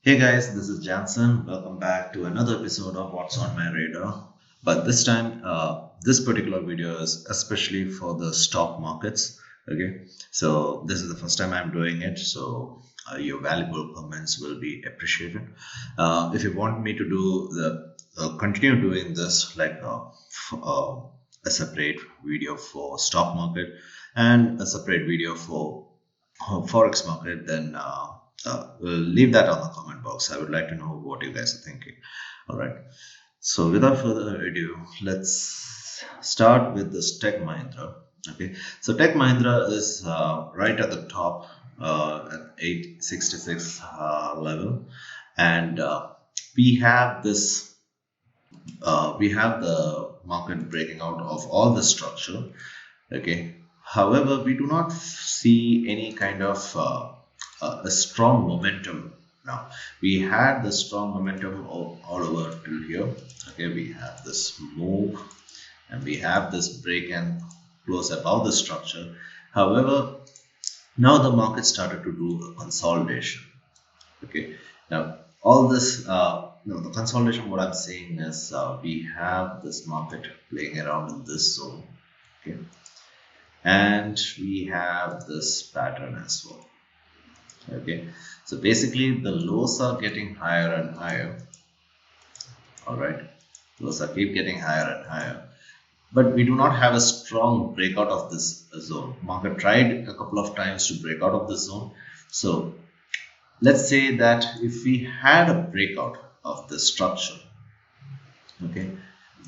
Hey guys, this is Janson. Welcome back to another episode of What's on My Radar. But this time, this particular video is especially for the stock markets. Okay, so this is the first time I'm doing it, so your valuable comments will be appreciated. If you want me to do the continue doing this like a separate video for stock market and a separate video for Forex market, then leave that on the comment box. I would like to know what you guys are thinking. All right. So without further ado, let's start with this Tech Mahindra. Okay. So Tech Mahindra is right at the top at 866 level, and we have this. We have the market breaking out of all the structure. Okay. However, we do not see any kind of a strong momentum now. We had the strong momentum all over till here. Okay, we have this move and we have this break and close above the structure. However, now the market started to do a consolidation. Okay, now all this the consolidation, what I'm saying is we have this market playing around in this zone. Okay, and we have this pattern as well. Okay, so basically the lows are getting higher and higher. All right, lows are keep getting higher and higher, but we do not have a strong breakout of this zone. Market tried a couple of times to break out of this zone. So let's say that if we had a breakout of this structure, okay,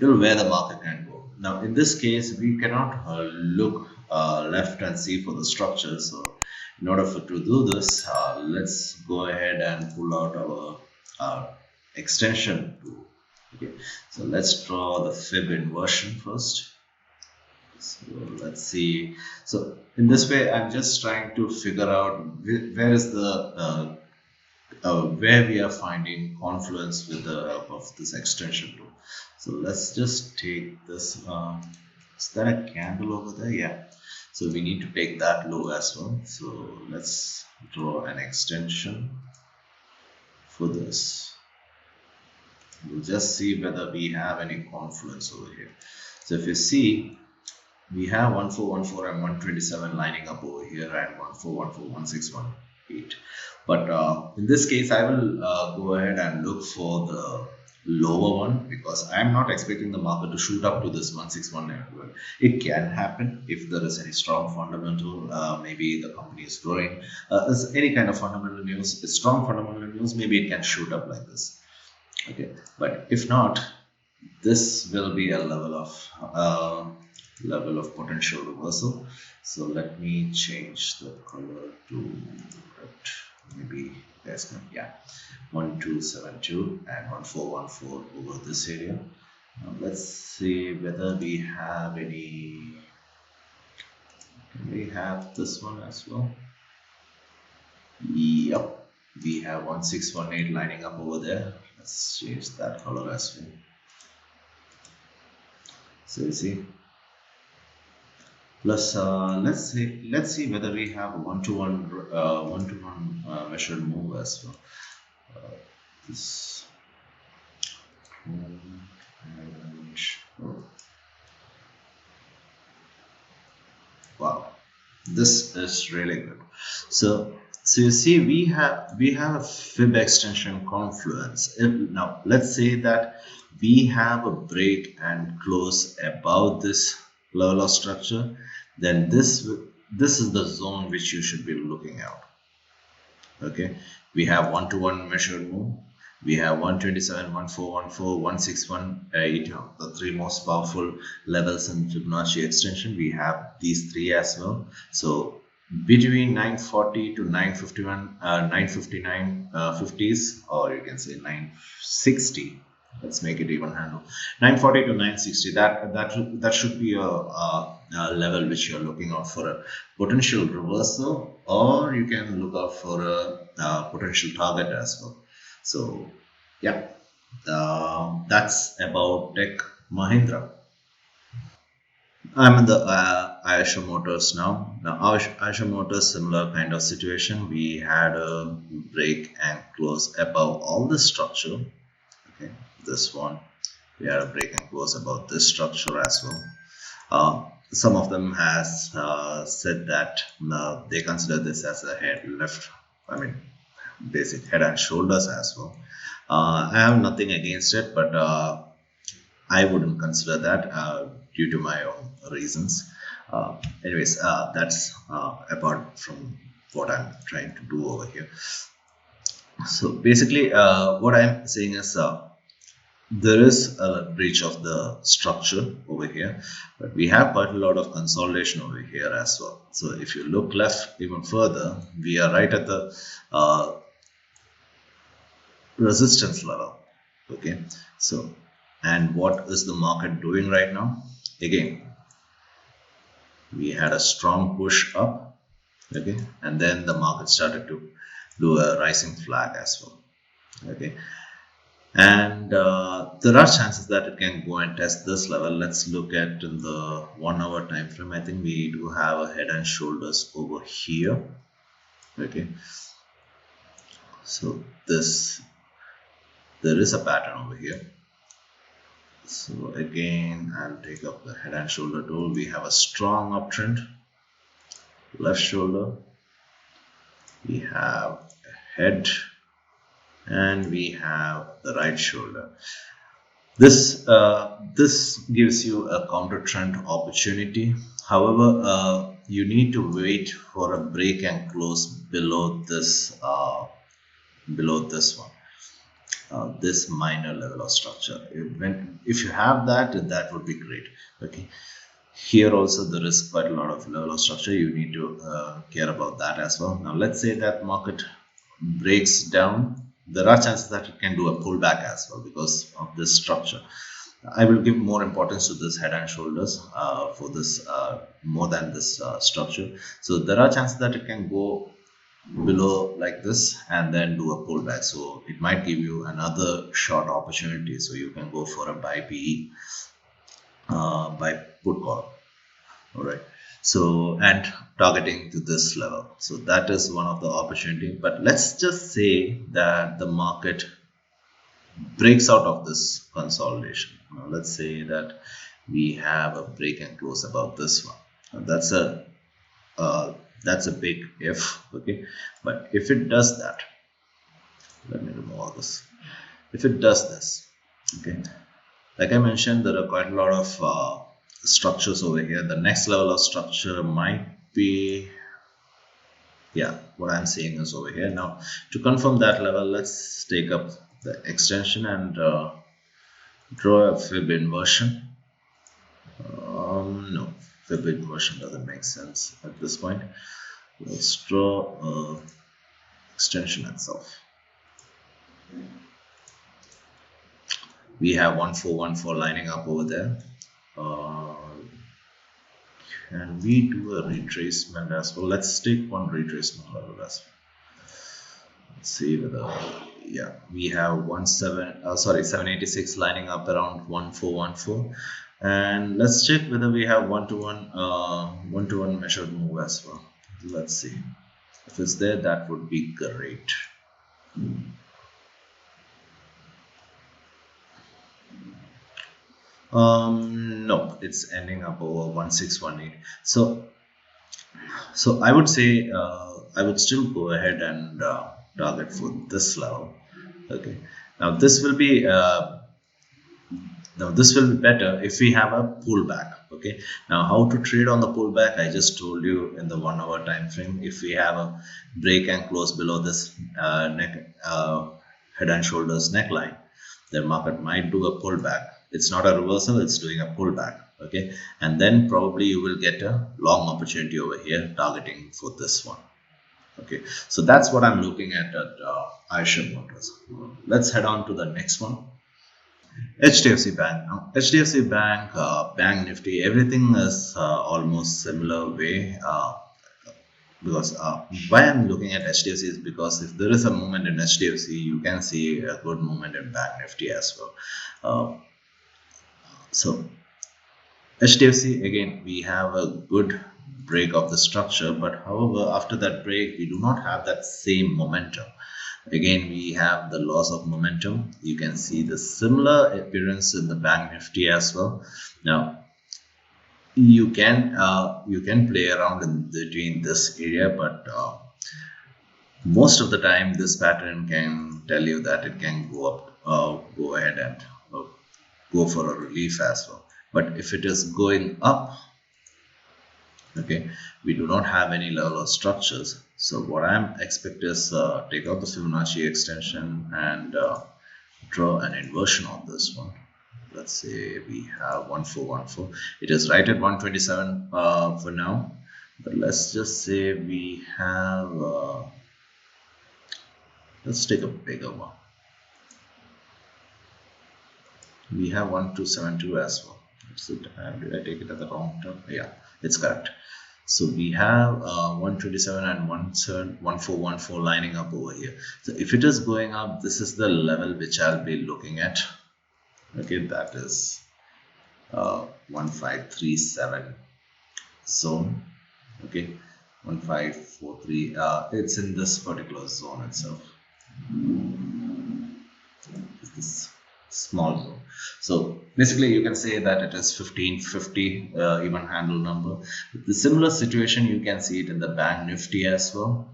till where the market can go. Now in this case, we cannot look left and see for the structure. So in order to do this, let's go ahead and pull out our extension tool. Okay, so let's draw the fib inversion first. So let's see. So in this way, I'm just trying to figure out where is the where we are finding confluence with the help of this extension tool. So let's just take this. Is there a candle over there? Yeah. So we need to take that low as well. So let's draw an extension for this. We'll just see whether we have any confluence over here. So if you see, we have 1414 and 127 lining up over here, and 1414, 1618. But in this case, I will go ahead and look for the lower one, because I'm not expecting the market to shoot up to this 161. It can happen if there is any strong fundamental, maybe the company is growing, any kind of fundamental news, strong fundamental news, maybe it can shoot up like this. Okay, but if not, this will be a level of potential reversal. So let me change the color to red. Maybe that's not, yeah, 1272 and 1414 over this area. Now let's see whether we have any. Can we have this one as well? Yep, we have 1618 lining up over there. Let's change that color as well. So you see, plus let's see whether we have a one-to-one measured move as well. This wow, this is really good. So you see, we have a fib extension confluence. Now let's say that we have a break and close above this level of structure, then this is the zone which you should be looking at. Okay, we have one-to-one measured move, we have 127, 1414, 1618, the three most powerful levels in Fibonacci extension. We have these three as well. So between 940 to 951, 959 50s, or you can say 960. Let's make it even handle. 940 to 960. That should be a level which you're looking out for a potential reversal, or you can look out for a potential target as well. So yeah, that's about Tech Mahindra. I'm in the Ayesha Motors now. Now Ayesha Motors, similar kind of situation. We had a break and close above all the structure. Okay, this one we had a break and close above this structure as well. Some of them has said that they consider this as a head left. I mean, basic head and shoulders as well. I have nothing against it, but I wouldn't consider that due to my own reasons. Anyways, that's apart from what I'm trying to do over here. So basically, what I'm saying is there is a breach of the structure over here, but we have quite a lot of consolidation over here as well. So if you look left even further, we are right at the resistance level. Okay, so and what is the market doing right now? Again, we had a strong push up, okay, and then the market started to do a rising flag as well. Okay, and there are chances that it can go and test this level. Let's look at in the 1 hour time frame. I think we do have a head and shoulders over here. Okay, so there is a pattern over here. So again, I'll take up the head and shoulder tool. We have a strong uptrend, left shoulder, we have a head, and we have the right shoulder. This gives you a counter trend opportunity. However, you need to wait for a break and close below this one. This minor level of structure. If you have that, that would be great. Okay, here also there is quite a lot of level of structure. You need to care about that as well. Now let's say that market breaks down. There are chances that it can do a pullback as well because of this structure. I will give more importance to this head and shoulders for this more than this structure. So there are chances that it can go below like this and then do a pullback. So it might give you another short opportunity. So you can go for a buy PE, buy put call. All right. So and targeting to this level. So that is one of the opportunity. But let's just say that the market breaks out of this consolidation. Now let's say that we have a break and close above this one. Now that's a big if. Okay, but if it does that, let me remove all this. If it does this, okay, like I mentioned, there are quite a lot of structures over here. The next level of structure might be, yeah, what I'm saying is over here. Now to confirm that level, let's take up the extension and draw a fib inversion. No, fib inversion doesn't make sense at this point. Let's draw extension itself. We have 1414 lining up over there. Can we do a retracement as well? Let's take one retracement level as well. Let's see whether, yeah, we have 786 lining up around 1414, and let's check whether we have one-to-one measured move as well. Let's see if it's there. That would be great. No, it's ending up over 1618. So I would say I would still go ahead and target for this level. Okay, now this will be better if we have a pullback. Okay, now how to trade on the pullback, I just told you in the 1 hour time frame. If we have a break and close below this head and shoulders neckline, the market might do a pullback. It's not a reversal, it's doing a pullback. Okay, and then probably you will get a long opportunity over here targeting for this one. Okay, so that's what I'm looking at Ayesha Motors. Let's head on to the next one. HDFC Bank. Now HDFC Bank, Bank Nifty, everything is almost similar way. Because why I'm looking at HDFC is because if there is a movement in HDFC, you can see a good movement in Bank Nifty as well. So HDFC, again, we have a good break of the structure, but however, after that break, we do not have that same momentum. Again, we have the loss of momentum. You can see the similar appearance in the Bank Nifty as well. Now, you can play around in between this area, but most of the time this pattern can tell you that it can go up, go ahead and go for a relief as well. But if it is going up, okay, we do not have any level of structures. So what I'm expect is take out the Fibonacci extension and draw an inversion on this one. Let's say we have 1414. It is right at 127 for now, but let's just say we have let's take a bigger one. We have 1272 as well. Did I take it at the wrong term? Yeah, it's correct. So we have 127 and 1414 lining up over here. So if it is going up, this is the level which I'll be looking at. Okay, that is 1537 zone. Okay, 1543. It's in this particular zone itself. This small zone. So basically you can say that it is 1550 even handle number. The similar situation you can see it in the Bank Nifty as well.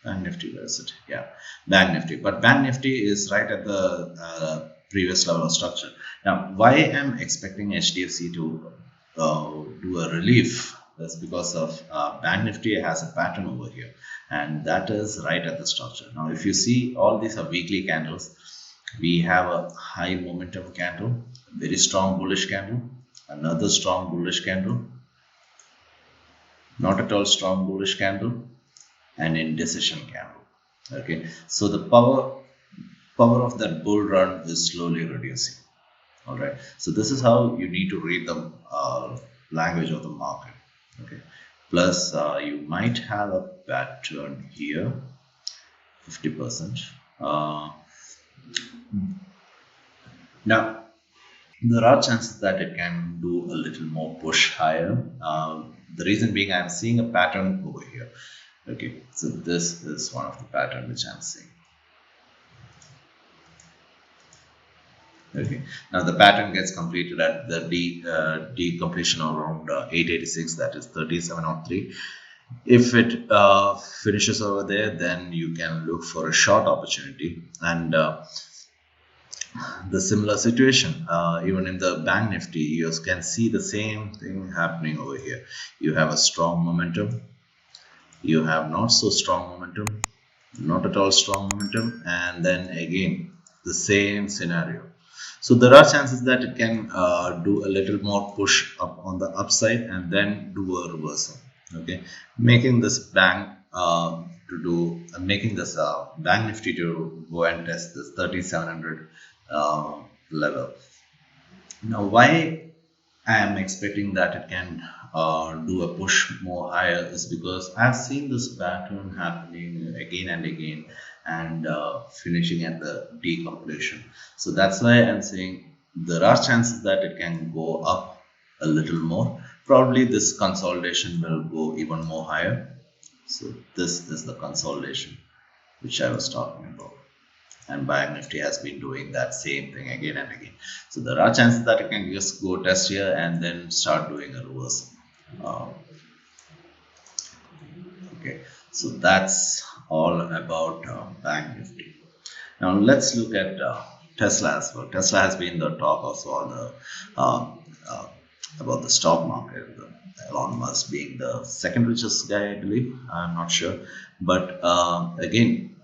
Bank Nifty, where is it? Yeah, Bank Nifty. But Bank Nifty is right at the previous level of structure. Now, why I'm expecting HDFC to do a relief is because of Bank Nifty has a pattern over here, and that is right at the structure. Now, if you see, all these are weekly candles. We have a high momentum candle, very strong bullish candle, another strong bullish candle, not at all strong bullish candle, and indecision candle. Okay, so the power of that bull run is slowly reducing. All right, so this is how you need to read the language of the market. Okay, plus you might have a pattern here, 50%. Now, there are chances that it can do a little more push higher. The reason being, I'm seeing a pattern over here. Okay, so this is one of the pattern which I'm seeing. Okay, now the pattern gets completed at the D completion around 886, that is 3703. If it finishes over there, then you can look for a short opportunity. And the similar situation, even in the Bank Nifty, you can see the same thing happening over here. You have a strong momentum, you have not so strong momentum, not at all strong momentum, and then again the same scenario. So there are chances that it can do a little more push up on the upside and then do a reversal. Okay, making this Bank Bank Nifty to go and test this 3700 level. Now, why I am expecting that it can do a push more higher is because I've seen this pattern happening again and again and finishing at the D completion. So that's why I'm saying there are chances that it can go up a little more. Probably this consolidation will go even more higher. So this is the consolidation which I was talking about. And Bank Nifty has been doing that same thing again and again. So there are chances that it can just go test here and then start doing a reversal. Okay, so that's all about Bank Nifty. Now let's look at Tesla as well. Tesla has been the talk of all the about the stock market. Elon Musk being the second richest guy, I believe. I'm not sure, but again,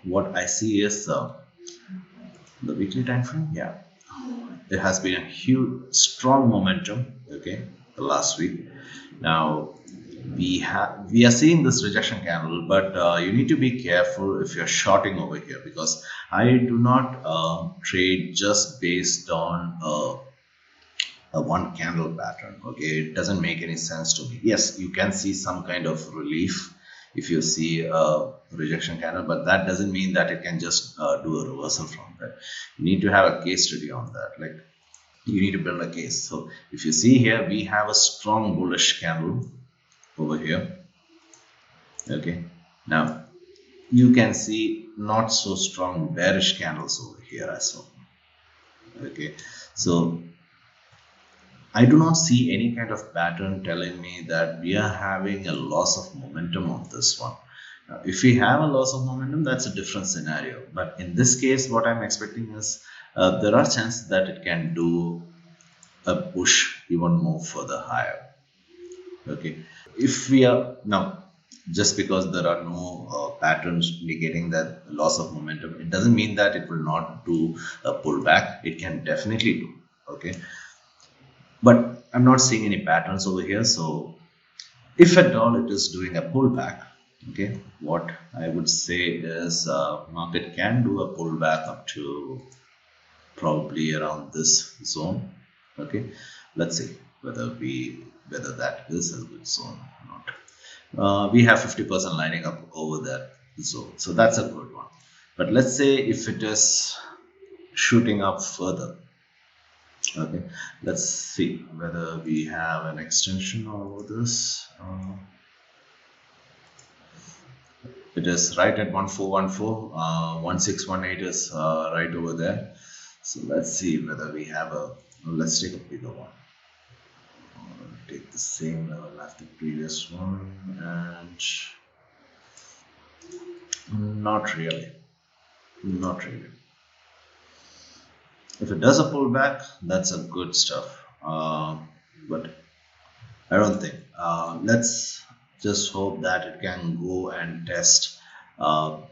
what I see is the weekly time frame. Yeah, there has been a huge, strong momentum. Okay, the last week. Now we are seeing this rejection candle, but you need to be careful if you're shorting over here, because I do not trade just based on a one candle pattern. Okay, it doesn't make any sense to me. Yes, you can see some kind of relief if you see a rejection candle, but that doesn't mean that it can just do a reversal from that. You need to have a case study on that. Like you need to build a case. So if you see here, we have a strong bullish candle over here. Okay, now you can see not so strong bearish candles over here as well. Okay, so I do not see any kind of pattern telling me that we are having a loss of momentum on this one. Now, if we have a loss of momentum, that's a different scenario. But in this case, what I'm expecting is there are chances that it can do a push even more further higher. Okay, if we are now, just because there are no patterns indicating that loss of momentum, it doesn't mean that it will not do a pullback. It can definitely do. Okay, but I'm not seeing any patterns over here. So if at all it is doing a pullback, okay, what I would say is market can do a pullback up to probably around this zone. Okay, let's see whether that is a good zone or not. We have 50% lining up over that zone, so that's a good one. But let's say if it is shooting up further, okay, let's see whether we have an extension over this. It is right at 1414. 1618 is right over there. So let's see whether we have let's take a bigger one. Take the same level as the previous one, and not really. If it does a pullback, that's a good stuff, but I don't think. Let's just hope that it can go and test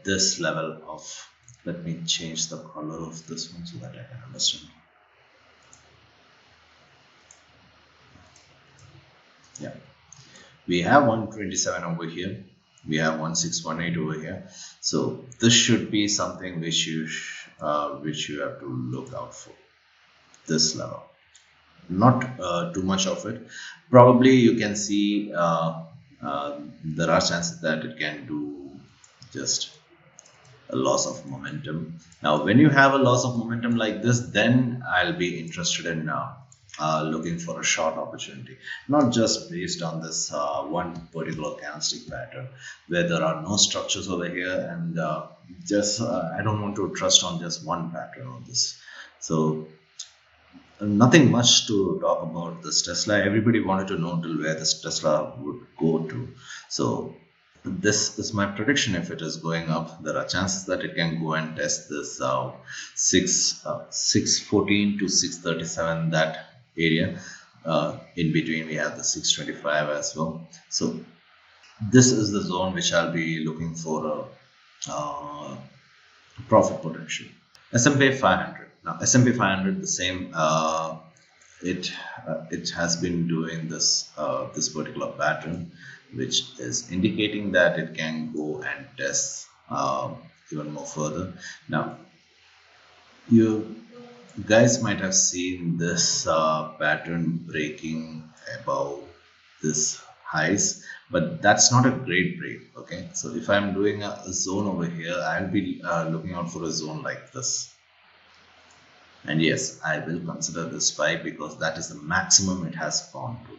this level of. Let me change the color of this one so that I can understand. Yeah, we have 127 over here, we have 1618 over here, so this should be something which you have to look out for. This level, not too much of it. Probably you can see there are chances that it can do just a loss of momentum. Now when you have a loss of momentum like this, then I'll be interested in looking for a short opportunity, not just based on this one particular candlestick pattern where there are no structures over here, and I don't want to trust on just one pattern on this. So nothing much to talk about this Tesla. Everybody wanted to know till where this Tesla would go to. So this is my prediction. If it is going up, there are chances that it can go and test this 614 to 637, that area. In between we have the 625 as well. So this is the zone which I'll be looking for a profit potential. S&P 500. Now S&P 500, the same. It has been doing this particular pattern, which is indicating that it can go and test even more further. Now you guys might have seen this pattern breaking above this highs, but that's not a great break. Okay, so if I'm doing a zone over here, I'll be looking out for a zone like this. And yes, I will consider this spike because that is the maximum it has gone to.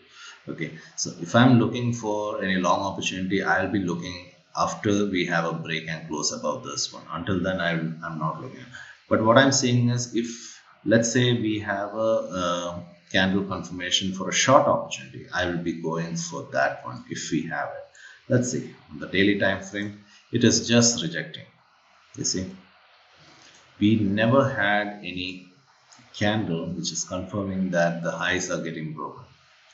Okay, so if I'm looking for any long opportunity, I'll be looking after we have a break and close above this one. Until then, I'm not looking. But what I'm saying is, if let's say we have a candle confirmation for a short opportunity, I will be going for that one if we have it. Let's see, on the daily time frame, it is just rejecting. You see, we never had any candle which is confirming that the highs are getting broken.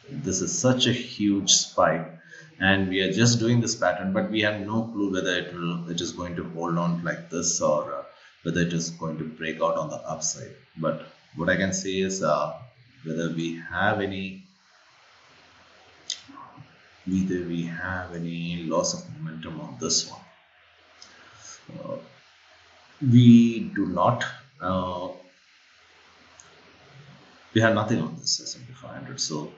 This is such a huge spike, and we are just doing this pattern, but we have no clue whether it is going to hold on like this, or whether it is going to break out on the upside. But what I can say is whether we have any loss of momentum on this one. We do not. We have nothing on this S&P 500, so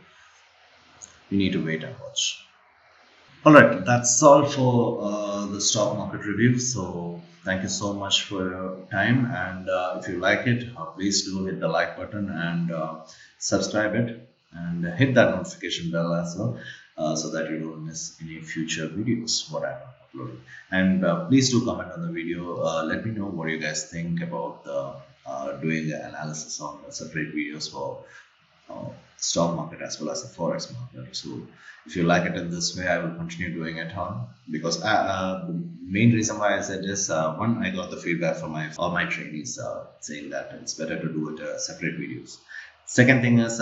we need to wait and watch. All right, that's all for the stock market review. So thank you so much for your time, and if you like it, please do hit the like button and subscribe it, and hit that notification bell as well, so that you don't miss any future videos what I'm uploading. And please do comment on the video. Let me know what you guys think about doing the analysis on separate videos for stock market as well as the forex market. So if you like it in this way, I will continue doing it on, because the main reason why I said this, one, I got the feedback from all my trainees saying that it's better to do it separate videos. Second thing is,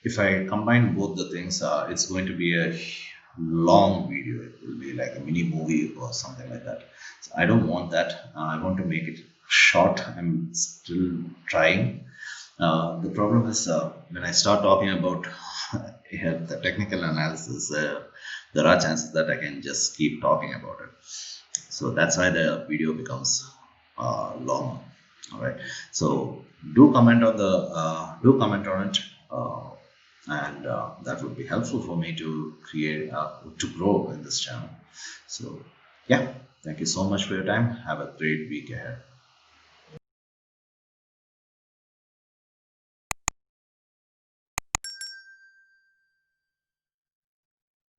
if I combine both the things, it's going to be a long video. It will be like a mini movie or something like that. So I don't want that. I want to make it short. I'm still trying. The problem is, when I start talking about the technical analysis, there are chances that I can just keep talking about it. So that's why the video becomes long. All right. So do comment on it, and that would be helpful for me to to grow in this channel. So yeah, thank you so much for your time. Have a great week ahead.